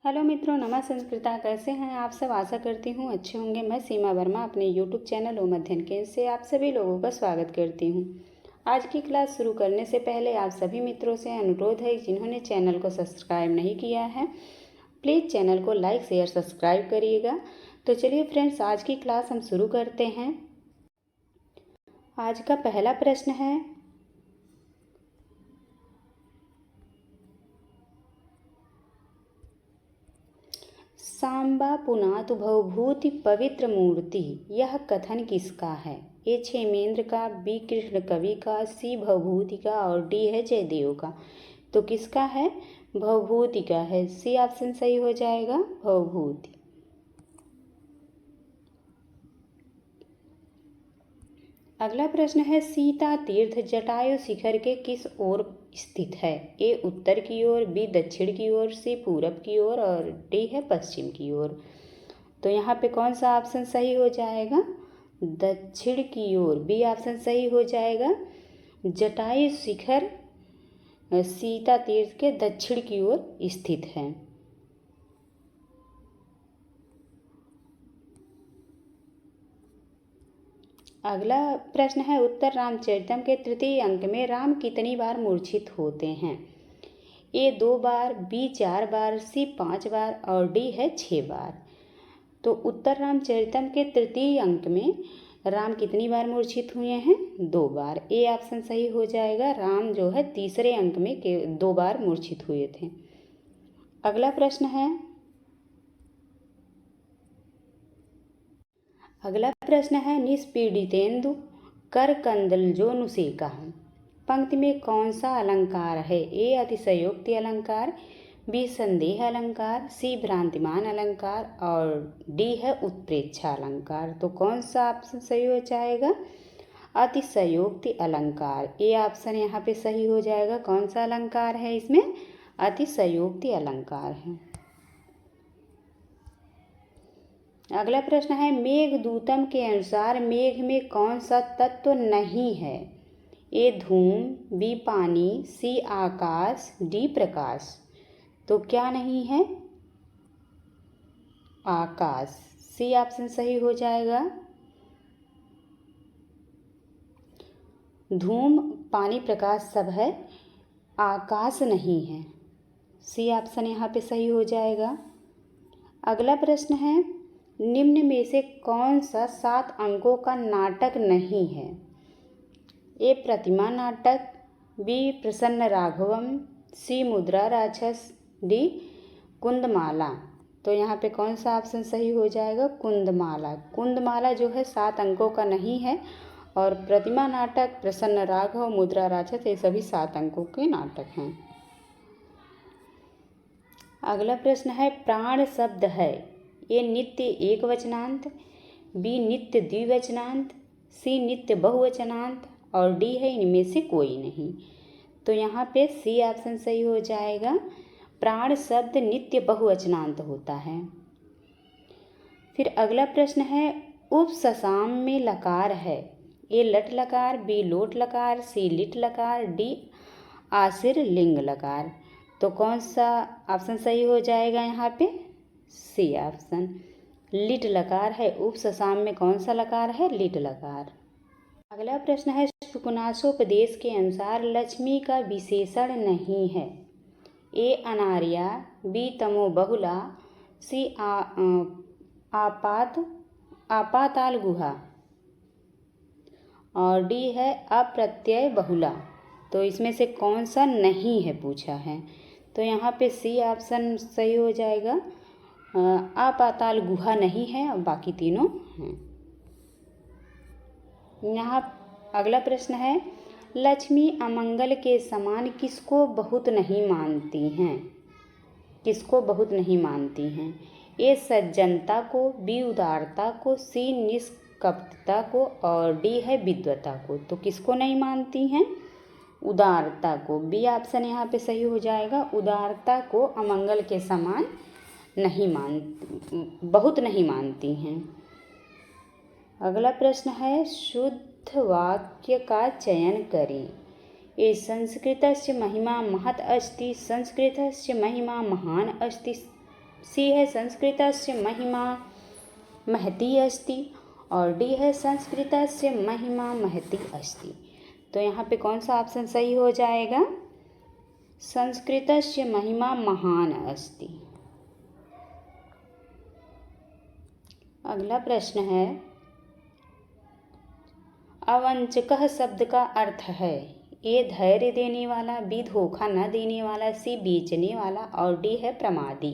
Hello मित्रों, नमः संस्कृता। कैसे हैं आप सब? आशा करती हूँ अच्छे होंगे। मैं सीमा वर्मा अपने यूट्यूब चैनल ओम अध्ययन केंद्र से आप सभी लोगों का स्वागत करती हूँ। आज की क्लास शुरू करने से पहले आप सभी मित्रों से अनुरोध है, जिन्होंने चैनल को सब्सक्राइब नहीं किया है प्लीज़ चैनल को लाइक शेयर सब्सक्राइब करिएगा। तो चलिए फ्रेंड्स, आज की क्लास हम शुरू करते हैं। आज का पहला प्रश्न है, सांबा पुनात भवभूति पवित्र मूर्ति, यह कथन किसका है? ए क्षेमेंद्र का, बी कृष्ण कवि का, सी भवभूति का और डी है जयदेव का। तो किसका है? भवभूति का है। सी ऑप्शन सही हो जाएगा, भवभूति। अगला प्रश्न है, सीता तीर्थ जटायु शिखर के किस ओर स्थित है? ए उत्तर की ओर, बी दक्षिण की ओर, सी पूरब की ओर और डी है पश्चिम की ओर। तो यहाँ पे कौन सा ऑप्शन सही हो जाएगा? दक्षिण की ओर। बी ऑप्शन सही हो जाएगा। जटायु शिखर सीता तीर्थ के दक्षिण की ओर स्थित है। अगला प्रश्न है, उत्तर रामचरितम के तृतीय अंक में राम कितनी बार मूर्छित होते हैं? ए 2 बार, बी 4 बार, सी 5 बार और डी है 6 बार। तो उत्तर रामचरितम के तृतीय अंक में राम कितनी बार मूर्छित हुए हैं? 2 बार। ए ऑप्शन सही हो जाएगा। राम जो है तीसरे अंक में 2 बार मूर्छित हुए थे। अगला प्रश्न है, निष्पीड़ितेन्दु कर कंदल जो नुसेका। पंक्ति में कौन सा अलंकार है? ए अतिशयोक्ति अलंकार, बी संदेह अलंकार, सी भ्रांतिमान अलंकार और डी है उत्प्रेक्षा अलंकार। तो कौन सा ऑप्शन सही हो जाएगा? अतिशयोक्ति अलंकार। ए ऑप्शन यहाँ पे सही हो जाएगा। कौन सा अलंकार है इसमें? अतिशयोक्ति अलंकार है। अगला प्रश्न है, मेघदूतम के अनुसार मेघ में कौन सा तत्व नहीं है? ए धूम, बी पानी, सी आकाश, डी प्रकाश। तो क्या नहीं है? आकाश। सी ऑप्शन सही हो जाएगा। धूम, पानी, प्रकाश सब है, आकाश नहीं है। सी ऑप्शन यहाँ पे सही हो जाएगा। अगला प्रश्न है, निम्न में से कौन सा 7 अंकों का नाटक नहीं है? ए प्रतिमा नाटक, बी प्रसन्न राघवम, सी मुद्रा राक्षस, डी कुंदमाला। तो यहाँ पे कौन सा ऑप्शन सही हो जाएगा? कुंदमाला। कुंदमाला जो है 7 अंकों का नहीं है और प्रतिमा नाटक, प्रसन्न राघव, मुद्रा राक्षस ये सभी 7 अंकों के नाटक हैं। अगला प्रश्न है, प्राण शब्द है ए नित्य एक वचनांत, बी नित्य द्विवचनांत, सी नित्य बहुवचनांत और डी है इनमें से कोई नहीं। तो यहाँ पे सी ऑप्शन सही हो जाएगा। प्राण शब्द नित्य बहुवचनांत होता है। फिर अगला प्रश्न है, उपससाम में लकार है ए लट लकार, बी लोट लकार, सी लिट लकार, डी आसिर लिंग लकार। तो कौन सा ऑप्शन सही हो जाएगा? यहाँ पे सी ऑप्शन लिट लकार है। उपससाम में कौन सा लकार है? लिट लकार। अगला प्रश्न है, शुकनासोपदेश के अनुसार लक्ष्मी का विशेषण नहीं है। ए अनार्या, बी तमो बहुला, सी आपाताल गुहा और डी है अप्रत्यय बहुला। तो इसमें से कौन सा नहीं है पूछा है। तो यहाँ पे सी ऑप्शन सही हो जाएगा। अपाताल गुहा नहीं है और बाकी तीनों हैं। यहाँ अगला प्रश्न है, लक्ष्मी अमंगल के समान किसको बहुत नहीं मानती हैं? किसको बहुत नहीं मानती हैं? ए सज्जनता को, बी उदारता को, सी निष्कपटता को और डी है विद्वता को। तो किसको नहीं मानती हैं? उदारता को। बी ऑप्शन यहाँ पे सही हो जाएगा। उदारता को अमंगल के समान नहीं मानती, बहुत नहीं मानती हैं। अगला प्रश्न है, शुद्ध वाक्य का चयन करें। ए संस्कृतस्य महिमा महत् अस्ति, संस्कृतस्य महिमा महान अस्ति, सी है संस्कृतस्य महिमा महती अस्ति और डी है संस्कृतस्य महिमा महती अस्ति। तो यहाँ पे कौन सा ऑप्शन सही हो जाएगा? संस्कृतस्य महिमा महान अस्ति। अगला प्रश्न है, अवंचकः शब्द का अर्थ है? ए धैर्य देने वाला, बी धोखा न देने वाला, सी बेचने वाला और डी है प्रमादी।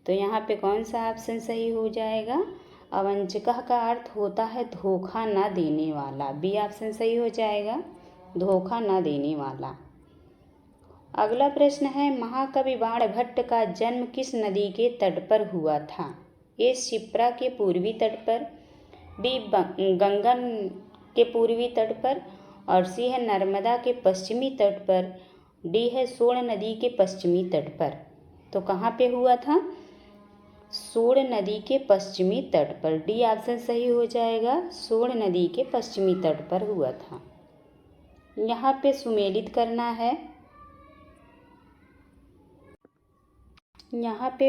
तो यहाँ पे कौन सा ऑप्शन सही हो जाएगा? अवंचकः का अर्थ होता है धोखा न देने वाला, बी ऑप्शन सही हो जाएगा, धोखा न देने वाला। अगला प्रश्न है, महाकवि बाणभट्ट का जन्म किस नदी के तट पर हुआ था? ए शिप्रा के पूर्वी तट पर, बी गंगा के पूर्वी तट पर और सी है नर्मदा के पश्चिमी तट पर, डी है सोन नदी के पश्चिमी तट पर। तो कहाँ पे हुआ था? सोन नदी के पश्चिमी तट पर, डी ऑप्शन सही हो जाएगा, सोन नदी के पश्चिमी तट पर हुआ था। यहाँ पे सुमेलित करना है। यहाँ पे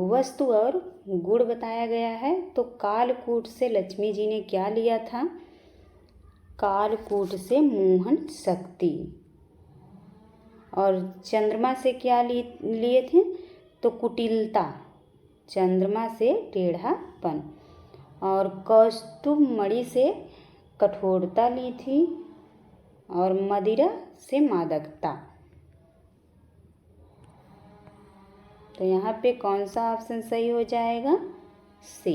वस्तु और गुण बताया गया है। तो कालकूट से लक्ष्मी जी ने क्या लिया था? कालकूट से मोहन शक्ति। और चंद्रमा से क्या लिए थे? तो कुटिलता, चंद्रमा से टेढ़ापन। और कौस्तुभ मणि से कठोरता ली थी और मदिरा से मादकता। तो यहाँ पे कौन सा ऑप्शन सही हो जाएगा? सी।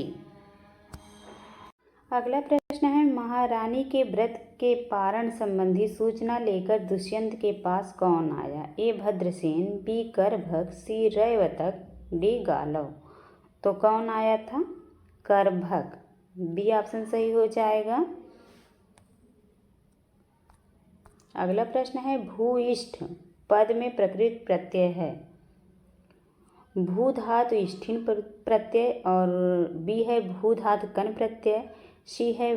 अगला प्रश्न है, महारानी के व्रत के पारण संबंधी सूचना लेकर दुष्यंत के पास कौन आया? ए भद्रसेन, बी करभग, सी रैवतक, डी गालव। तो कौन आया था? करभग, बी ऑप्शन सही हो जाएगा। अगला प्रश्न है, भूयिष्ठ पद में प्रकृत प्रत्यय है? भू धातु स्थिन प्रत्यय और बी है भू धातु कन प्रत्यय, सी है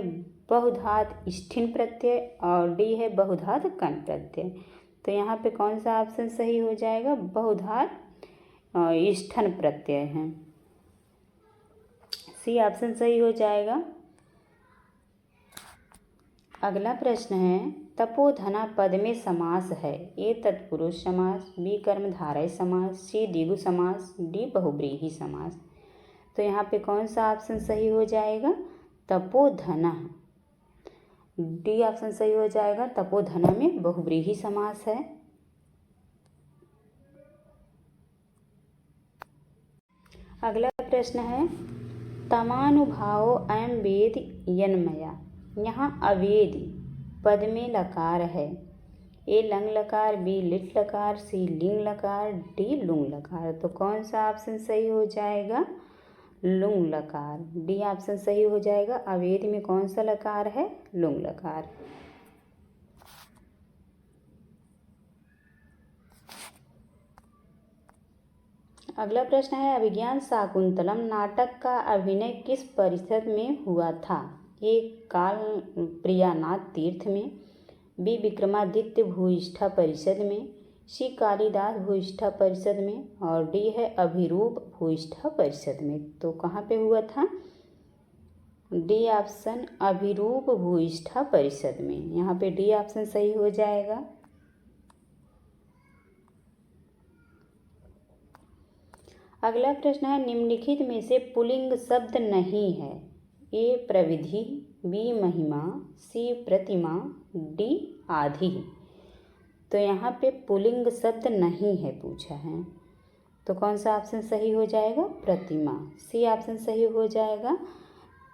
बहुधातु स्थिन प्रत्यय और डी है बहुधातु कन प्रत्यय। तो यहाँ पे कौन सा ऑप्शन सही हो जाएगा? बहुधातु स्थिन प्रत्यय है, सी ऑप्शन सही हो जाएगा। अगला प्रश्न है, तपोधना पद में समास है? ए तत्पुरुष समास, बी कर्मधारय समास, सी द्विगु समास, डी बहुव्रीहि समास। तो यहाँ पे कौन सा ऑप्शन सही हो जाएगा? तपोधना, डी ऑप्शन सही हो जाएगा। तपोधना में बहुव्रीहि समास है। अगला प्रश्न है, तमानुभावो अयं वेद यन्मया। यहाँ अवेद पद में लकार है। ए लंग लकार, बी लिट लकार, सी लिंग लकार, डी लुंग लकार। तो कौन सा ऑप्शन सही हो जाएगा? लुंग लकार, डी ऑप्शन सही हो जाएगा। अवेद में कौन सा लकार है? लुंग लकार। अगला प्रश्न है, अभिज्ञान शाकुंतलम नाटक का अभिनय किस परिषद में हुआ था? ए काल प्रियानाथ तीर्थ में, बी विक्रमादित्य भूयिष्ठा परिषद में, सी कालिदास भूयिष्ठा परिषद में और डी है अभिरूप भूयिष्ठा परिषद में। तो कहाँ पे हुआ था? डी ऑप्शन अभिरूप भूयिष्ठा परिषद में। यहाँ पे डी ऑप्शन सही हो जाएगा। अगला प्रश्न है, निम्नलिखित में से पुल्लिंग शब्द नहीं है? ए प्रविधि, बी महिमा, सी प्रतिमा, डी आधि। तो यहाँ पे पुल्लिंग शब्द नहीं है पूछा है। तो कौन सा ऑप्शन सही हो जाएगा? प्रतिमा, सी ऑप्शन सही हो जाएगा।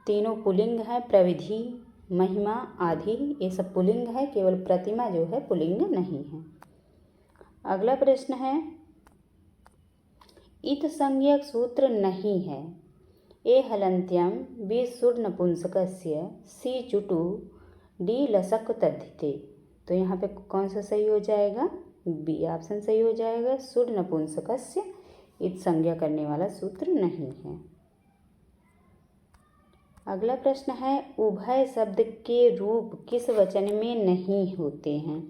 तीनों पुल्लिंग है, प्रविधि, महिमा, आधि, ये सब पुल्लिंग है, केवल प्रतिमा जो है पुल्लिंग नहीं है। अगला प्रश्न है, इत संज्ञक सूत्र नहीं है? ए हलन्त्यम, बी सुर नपुंसकस्य, सी चुटु, डी लसक तद्धिते। तो यहाँ पे कौन सा सही हो जाएगा? बी ऑप्शन सही हो जाएगा। सुर नपुंसकस्य इत संज्ञा करने वाला सूत्र नहीं है। अगला प्रश्न है, उभय शब्द के रूप किस वचन में नहीं होते हैं?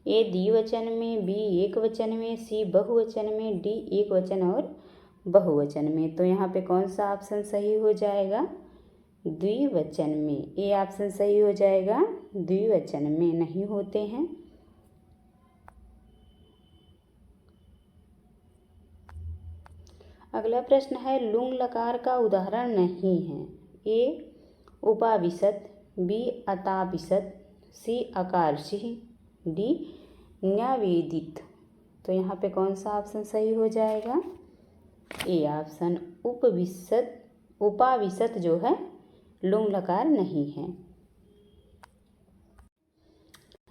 ए द्विवचन में, बी एक वचन में, सी बहुवचन में, डी एक वचन और बहुवचन में। तो यहाँ पे कौन सा ऑप्शन सही हो जाएगा? द्विवचन में। ए ऑप्शन सही हो जाएगा, द्विवचन में नहीं होते हैं। अगला प्रश्न है लुंग लकार का उदाहरण नहीं है। ए उपाविशत, बी अताविशत, सी अकार्षि, डी न्यावेदित। तो यहाँ पे कौन सा ऑप्शन सही हो जाएगा? ए ऑप्शन उपाविशत जो है लुंग लकार नहीं है।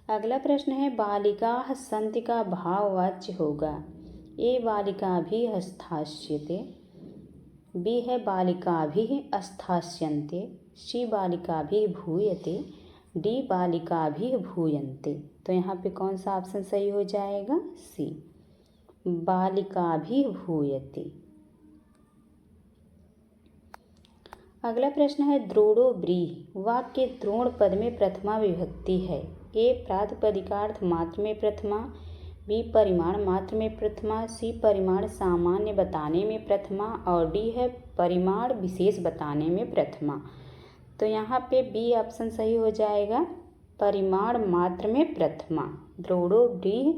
अगला प्रश्न है बालिकाः सन्ति का भाववाच्य होगा। ए बालिकाभिः स्थास्यते, बी है बालिकाभिः स्थास्यन्ते, सी बालिकाभिः भूयते, डी बालिकाभिः भूयन्ते। तो यहाँ पे कौन सा ऑप्शन सही हो जाएगा? सी बालिकाभिः भूयते। अगला प्रश्न है द्रोणो व्रीहि वाक्य द्रोण पद में प्रथमा विभक्ति है। ए प्रातिपदिकार्थ मात्र में प्रथमा, बी परिमाण मात्र में प्रथमा, सी परिमाण सामान्य बताने में प्रथमा और डी है परिमाण विशेष बताने में प्रथमा। तो यहाँ पे बी ऑप्शन सही हो जाएगा, परिमाण मात्र में प्रथमा। द्रोणो व्रीहि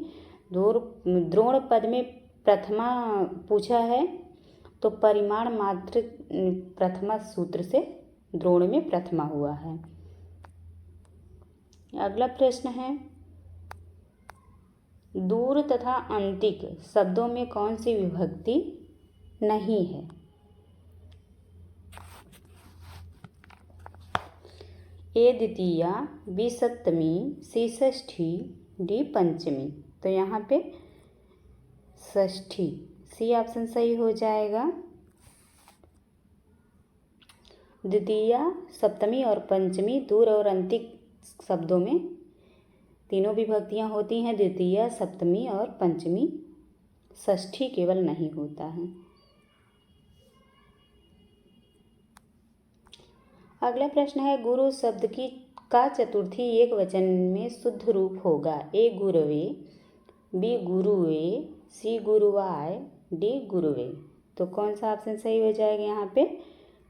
द्रोण पद में प्रथमा पूछा है तो परिमाण मात्र प्रथमा सूत्र से द्रोण में प्रथमा हुआ है। अगला प्रश्न है दूर तथा अंतिक शब्दों में कौन सी विभक्ति नहीं है? ए द्वितीया, बी सप्तमी, सी षष्ठी, डी पंचमी। तो यहाँ पे षष्ठी सी ऑप्शन सही हो जाएगा। द्वितीया, सप्तमी और पंचमी दूर और अंतिक शब्दों में तीनों विभक्तियां होती हैं, द्वितीया, सप्तमी और पंचमी। षष्ठी केवल नहीं होता है। अगला प्रश्न है गुरु शब्द का चतुर्थी एक वचन में शुद्ध रूप होगा। ए गुरवे, बी गुरुवे, सी गुरुवाय, डी गुरुवे। तो कौन सा ऑप्शन सही हो जाएगा? यहाँ पे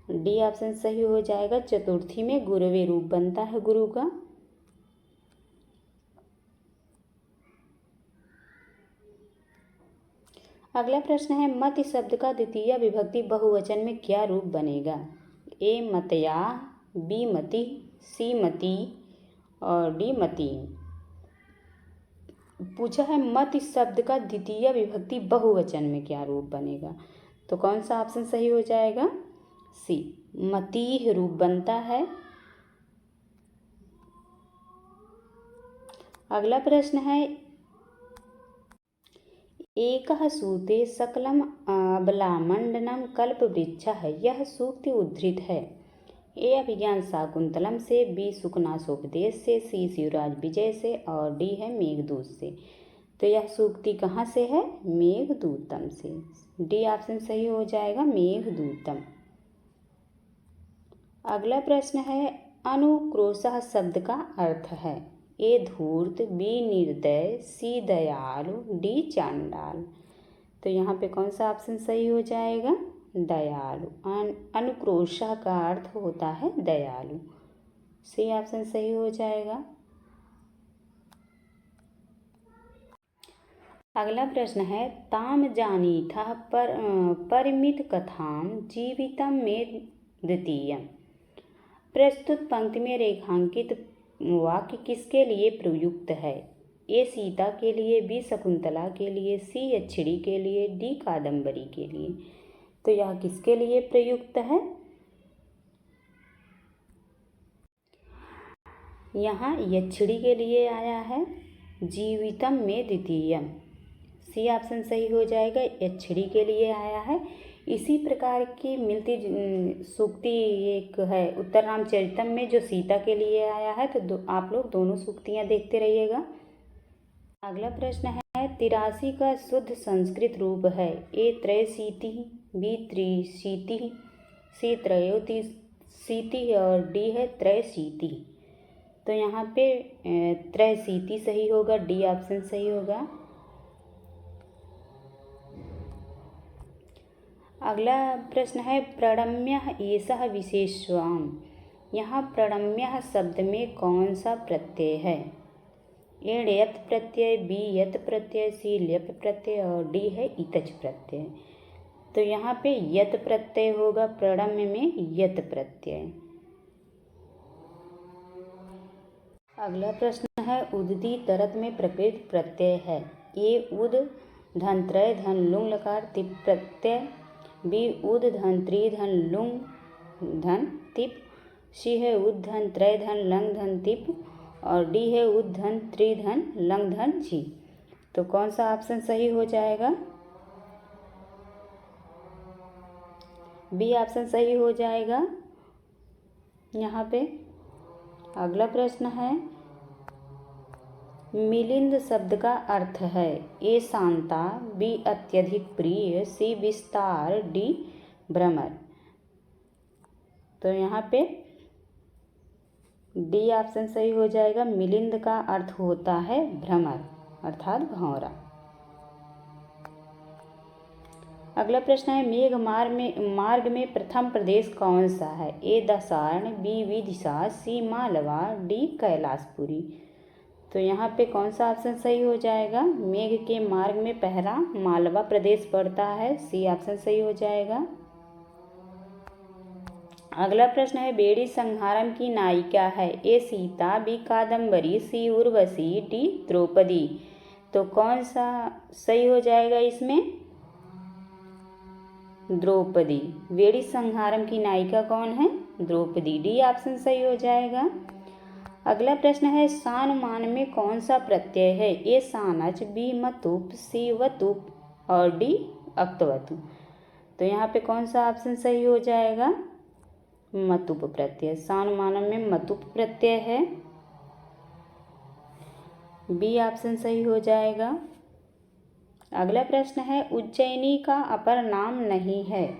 डी ऑप्शन सही हो जाएगा। चतुर्थी में गुरुवे रूप बनता है गुरु का। अगला प्रश्न है मति शब्द का द्वितीय विभक्ति बहुवचन में क्या रूप बनेगा? ए मतया, बी मति, सी मति और डी मति। पूछा है मति शब्द का द्वितीय विभक्ति बहुवचन में क्या रूप बनेगा? तो कौन सा ऑप्शन सही हो जाएगा? सी मतीह रूप बनता है। अगला प्रश्न है एकः सूते सकलम अबलामंडनम कल्पवृक्षः यह सूक्ति उद्धृत है। ए अभिज्ञान शाकुंतलम से, बी सुकनासोपदेश से, सी शिवराज विजय से और डी है मेघदूत से। तो यह सूक्ति कहाँ से है? मेघदूतम से। डी ऑप्शन सही हो जाएगा, मेघदूतम। अगला प्रश्न है अनुक्रोशः शब्द का अर्थ है। ए धूर्त, बी निर्दय, सी दयालु, डी चांडाल। तो यहाँ पे कौन सा ऑप्शन सही हो जाएगा? दयालु। अनुक्रोशः का अर्थ होता है दयालु। सी ऑप्शन सही हो जाएगा। अगला प्रश्न है ताम जानीथः परिमित कथाम जीवितम में द्वितीयम। प्रस्तुत पंक्ति में रेखांकित वाक्य किसके लिए प्रयुक्त है? ए सीता के लिए, बी शकुंतला के लिए, सी यक्षिणी के लिए, डी कादम्बरी के लिए। तो यह किसके लिए प्रयुक्त है? यहाँ यक्षिणी के लिए आया है। जीवितम में द्वितीयम, सी ऑप्शन सही हो जाएगा। यक्षिणी के लिए आया है। इसी प्रकार की मिलती सूक्ति एक है उत्तर रामचरितम में जो सीता के लिए आया है। तो आप लोग दोनों सूक्तियाँ देखते रहिएगा। अगला प्रश्न है 83 का शुद्ध संस्कृत रूप है। ए त्रयशीति, बी त्रिशीति, सी त्रयोशीति और डी है त्रयशीति। तो यहाँ पे त्रयशीति सही होगा, डी ऑप्शन सही होगा। अगला प्रश्न है प्रणम्य एषः विशेषण। यहाँ प्रणम्य शब्द में कौन सा प्रत्यय है? ए यत प्रत्यय, बी यत प्रत्यय, सी ल्यप प्रत्यय और डी है इतच प्रत्यय। तो यहाँ पे यत प्रत्यय होगा, प्रणम्य में यत प्रत्यय। अगला प्रश्न है उद्दी तरत में प्रकृत प्रत्यय है। ए उद धन त्रय धन लुंग लकार तिप प्रत्यय, बी उद धन त्रि धन लुंग धन तिप, सी है उद धन त्रय धन लंग धन तिप और डी है उद धन त्रि धन लंग धन जी। तो कौन सा ऑप्शन सही हो जाएगा? बी ऑप्शन सही हो जाएगा यहाँ पे। अगला प्रश्न है मिलिंद शब्द का अर्थ है। ए शांता, बी अत्यधिक प्रिय, सी विस्तार, डी भ्रमर। तो यहाँ पे डी ऑप्शन सही हो जाएगा। मिलिंद का अर्थ होता है भ्रमर अर्थात भंवरा। अगला प्रश्न है मेघ मार्ग में प्रथम प्रदेश कौन सा है? ए दसार्ण, बी विदिशा, सी मालवा, डी कैलाशपुरी। तो यहाँ पे कौन सा ऑप्शन सही हो जाएगा? मेघ के मार्ग में पहला मालवा प्रदेश पड़ता है, सी ऑप्शन सही हो जाएगा। अगला प्रश्न है बेड़ी संहारम की नायिका है। ए सीता, बी कादम्बरी, सी उर्वशी, डी द्रौपदी। तो कौन सा सही हो जाएगा इसमें? द्रौपदी। बेड़ी संहारम की नायिका कौन है? द्रौपदी। डी ऑप्शन सही हो जाएगा। अगला प्रश्न है सानुमान में कौन सा प्रत्यय है? ए सानच, बी मतुप, सी वतुप और डी अक्तवतु। तो यहाँ पे कौन सा ऑप्शन सही हो जाएगा? मतुप प्रत्यय। सानुमानम में मतुप प्रत्यय है, बी ऑप्शन सही हो जाएगा। अगला प्रश्न है उज्जैनी का अपर नाम नहीं है।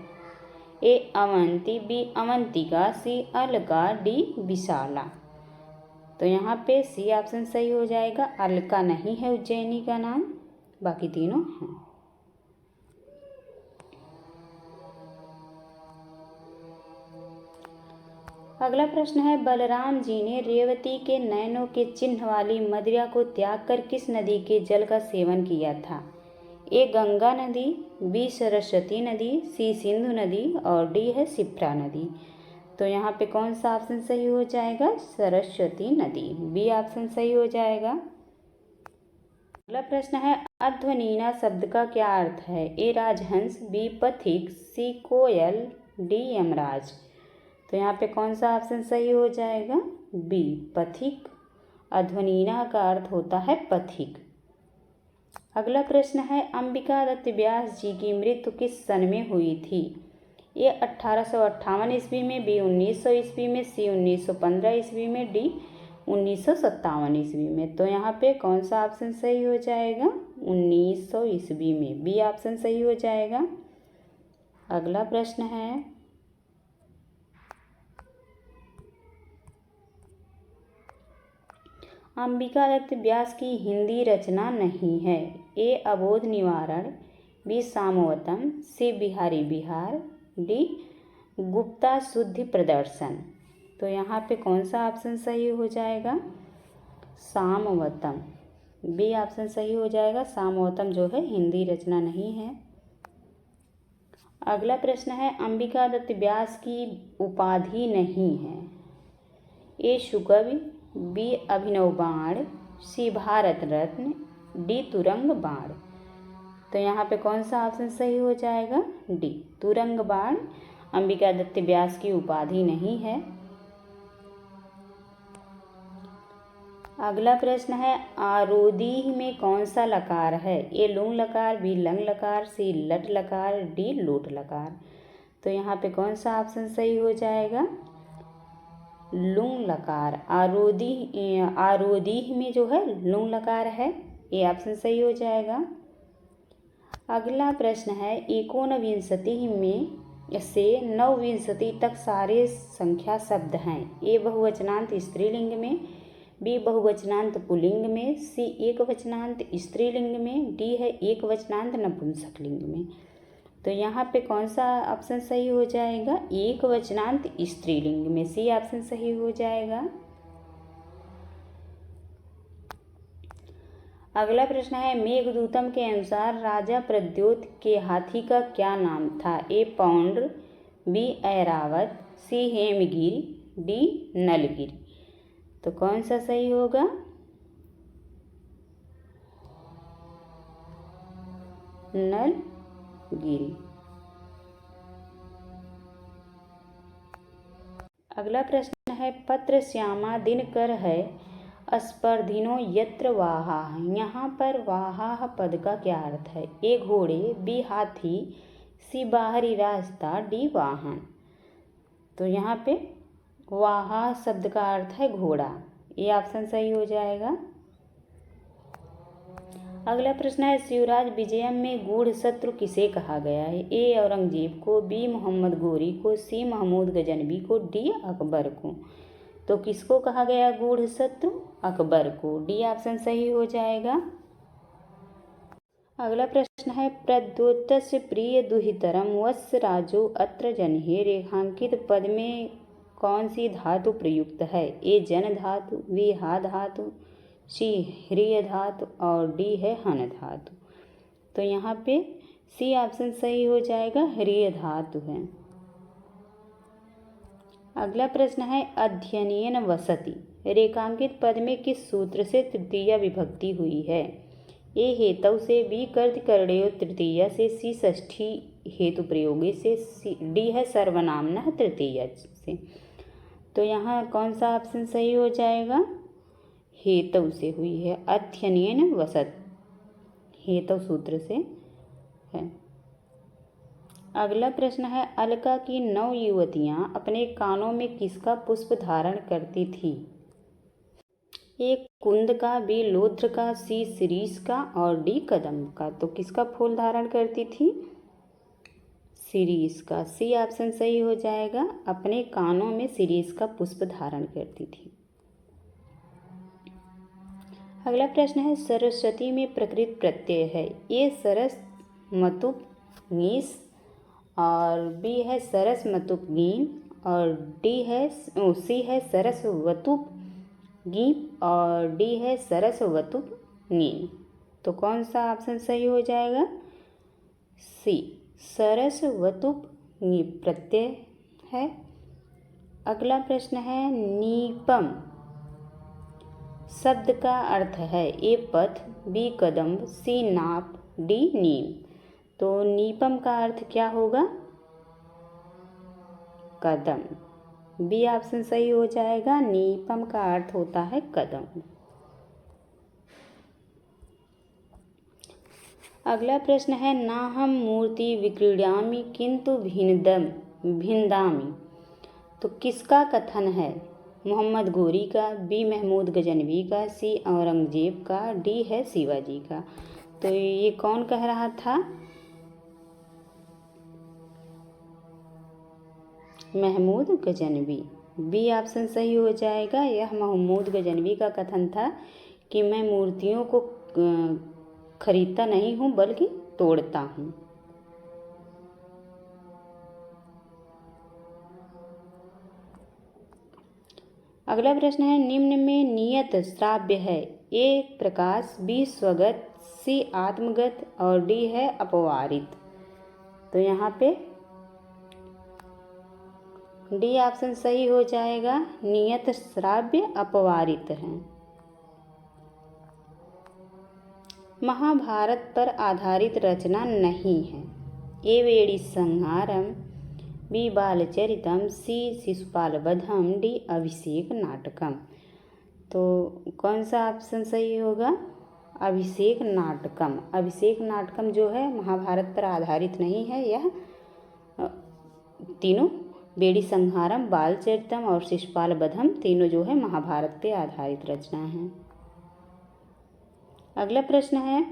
ए अवंती, बी अवंतिका, सी अलका, डी विशाला। तो यहाँ पे सी ऑप्शन सही हो जाएगा। अलका नहीं है उज्जैनी का नाम, बाकी तीनों हैं। अगला प्रश्न है बलराम जी ने रेवती के नयनों के चिन्ह वाली मदिरा को त्याग कर किस नदी के जल का सेवन किया था? ए गंगा नदी, बी सरस्वती नदी, सी सिंधु नदी और डी है शिप्रा नदी। तो यहाँ पे कौन सा ऑप्शन सही हो जाएगा? सरस्वती नदी। बी ऑप्शन सही हो जाएगा। अगला प्रश्न है अध्वनीना शब्द का क्या अर्थ है? ए राजहंस, बी पथिक, सी कोयल, डी यमराज। तो यहाँ पे कौन सा ऑप्शन सही हो जाएगा? बी पथिक। अध्वनीना का अर्थ होता है पथिक। अगला प्रश्न है अंबिका दत्त व्यास जी की मृत्यु किस सन में हुई थी? ए 1858 ईस्वी में, बी 1900 ईस्वी में, सी 1915 ईस्वी में, डी 1957 ईस्वी में। तो यहाँ पे कौन सा ऑप्शन सही हो जाएगा? 1900 ईस्वी में। बी ऑप्शन सही हो जाएगा। अगला प्रश्न है अंबिका दत्त व्यास की हिंदी रचना नहीं है। ए अबोध निवारण, बी सामवतम, सी बिहारी बिहार, डी गुप्ता शुद्धि प्रदर्शन। तो यहाँ पे कौन सा ऑप्शन सही हो जाएगा? सामवतम। बी ऑप्शन सही हो जाएगा। सामवतम जो है हिंदी रचना नहीं है। अगला प्रश्न है अंबिका दत्त व्यास की उपाधि नहीं है। ए शुकवि, बी अभिनव बाण, सी भारत रत्न, डी तुरंग बाण। तो यहाँ पे कौन सा ऑप्शन सही हो जाएगा? डी तुरंग बाण अंबिका दत्त व्यास की उपाधि नहीं है। अगला प्रश्न है आरोदीह में कौन सा लकार है? ए लुंग लकार, बी लंग लकार, सी लट लकार, डी लोट लकार। तो यहाँ पे कौन सा ऑप्शन सही हो जाएगा? लुंग लकार। आरोदीह में जो है लुंग लकार है, ये ऑप्शन सही हो जाएगा। अगला प्रश्न है एकोनविंशति में से नवविंशति तक सारे संख्या शब्द हैं। ए बहुवचनांत स्त्रीलिंग में, बी बहुवचनांत पुल्लिंग में, सी एक वचनांत स्त्रीलिंग में, डी है एक वचनांत नपुंसकलिंग में। तो यहाँ पे कौन सा ऑप्शन सही हो जाएगा? एक वचनांत स्त्रीलिंग में सी ऑप्शन सही हो जाएगा। अगला प्रश्न है, मेघदूतम के अनुसार राजा प्रद्योत के हाथी का क्या नाम था? ए पौंड्र, बी ऐरावत, सी हेमगिरी, डी नलगिरी। तो कौन सा सही होगा? नलगिरी। अगला प्रश्न है, पत्र श्यामा दिनकर है स्पर्धिनो यत्र वाहाः। यहाँ पर वाहाः पद का क्या अर्थ है? ए घोड़े, बी हाथी, सी बाहरी रास्ता, डी वाहन। तो यहाँ पे वाहा शब्द का अर्थ है घोड़ा, ये ऑप्शन सही हो जाएगा। अगला प्रश्न है, शिवराज विजयम में गूढ़ शत्रु किसे कहा गया है? ए औरंगजेब को, बी मोहम्मद गोरी को, सी महमूद गजनवी को, डी अकबर को। तो किसको कहा गया गूढ़ शत्रु? अकबर को, डी ऑप्शन सही हो जाएगा। अगला प्रश्न है, प्रद्योतस्य प्रिय दुहितरम वत्स राजो अत्र जन्हे। रेखांकित पद में कौन सी धातु प्रयुक्त है? ए जन धातु, बी हा धातु, सी ह्रिय धातु और डी है हन धातु। तो यहाँ पे सी ऑप्शन सही हो जाएगा, ह्रिय धातु है। अगला प्रश्न है, अध्ययनेन वसति। रेखांकित पद में किस सूत्र से तृतीया विभक्ति हुई है? ए हेतु से, बी कर्तकर्णयो तृतीया से, सी षष्ठी हेतु प्रयोगे से, डी है सर्वनामना तृतीया से। तो यहाँ कौन सा ऑप्शन सही हो जाएगा? हेतु से हुई है, अध्ययनेन वसत हेतु सूत्र से है। अगला प्रश्न है, अलका की 9 युवतियाँ अपने कानों में किसका पुष्प धारण करती थी? ए कुंद का, बी लोध्र का, सी शिरीष का और डी कदम्ब का। तो किसका फूल धारण करती थी? शिरीष का, सी ऑप्शन सही हो जाएगा। अपने कानों में शिरीष का पुष्प धारण करती थी। अगला प्रश्न है, सरस्वती में प्रकृत प्रत्यय है। ए सरस मतुप ङीस और बी है सरस मतुप ङीन और सी है सरस वतुप ङीप और डी है सरस वतुप ङीन। तो कौन सा ऑप्शन सही हो जाएगा? सी सरस वतुप ङीप प्रत्यय है। अगला प्रश्न है, नीपम शब्द का अर्थ है? ए पथ, बी कदम्ब, सी नाप, डी नीम। तो नीपम का अर्थ क्या होगा? कदम, बी ऑप्शन सही हो जाएगा। नीपम का अर्थ होता है कदम। अगला प्रश्न है, नाहम मूर्ति विक्रीडामि किंतु भिन्दामि। तो किसका कथन है? मोहम्मद गोरी का, बी महमूद गजनवी का, सी औरंगजेब का, डी है शिवाजी का। तो ये कौन कह रहा था? महमूद गजनवी, बी ऑप्शन सही हो जाएगा। यह महमूद गजनवी का कथन था कि मैं मूर्तियों को खरीदता नहीं हूँ बल्कि तोड़ता हूँ। अगला प्रश्न है, निम्न में नियत श्राव्य है? ए प्रकाश, बी स्वगत, सी आत्मगत और डी है अपवारित। तो यहाँ पे डी ऑप्शन सही हो जाएगा। नियत श्राव्य अपवारित है। महाभारत पर आधारित रचना नहीं है। ए वेड़ी संहारम, बी बालचरितम, सी शिशुपाल वधम, डी अभिषेक नाटकम। तो कौन सा ऑप्शन सही होगा? अभिषेक नाटकम। अभिषेक नाटकम जो है महाभारत पर आधारित नहीं है। यह तीनों बेड़ी संहारम, बालचरितम और शिशुपाल वधम तीनों जो है महाभारत पे आधारित रचना है। अगला प्रश्न है,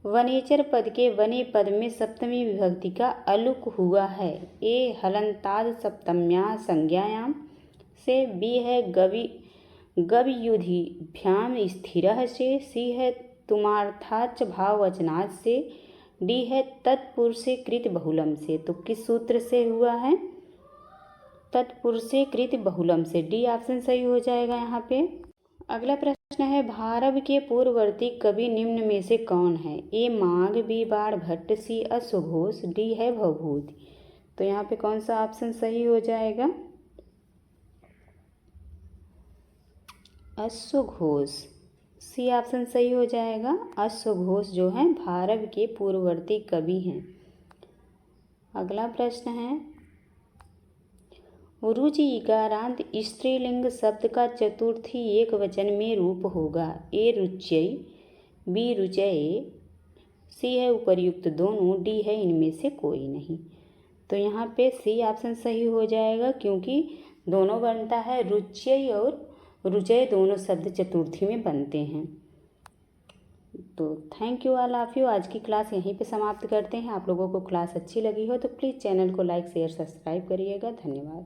वनेचर पद के वने पद में सप्तमी विभक्ति का अलुक हुआ है? ए हलंताद सप्तम्या संज्ञायाम से, बी है गवयुधिभ्याम स्थिरः से, सी है तुमार्थाच भाववचनात् से, डी है तत्पुरुषे कृत बहुलम से, तो किस सूत्र से हुआ है? तत्पुरुषे कृत बहुलम से। डी ऑप्शन सही हो जाएगा यहाँ पे। अगला प्रश्न है भारव के पूर्ववर्ती कवि निम्न में से कौन है? ए माघ, बी बाण भट्ट, सी अश्वघोष, डी है भवभूति। तो यहाँ पे कौन सा ऑप्शन सही हो जाएगा? अश्वघोष, सी ऑप्शन सही हो जाएगा। अश्वघोष जो हैं भारव के पूर्ववर्ती कवि हैं। अगला प्रश्न है रुचि इकारांत स्त्रीलिंग शब्द का चतुर्थी एक वचन में रूप होगा। ए रुच्यै, बी रुचये, सी है उपर्युक्त दोनों, डी है इनमें से कोई नहीं। तो यहाँ पे सी ऑप्शन सही हो जाएगा क्योंकि दोनों बनता है, रुच्यै और रुचय दोनों शब्द चतुर्थी में बनते हैं। तो thank you all of you. आज की क्लास यहीं पे समाप्त करते हैं। आप लोगों को क्लास अच्छी लगी हो तो प्लीज़ चैनल को लाइक शेयर सब्सक्राइब करिएगा। धन्यवाद।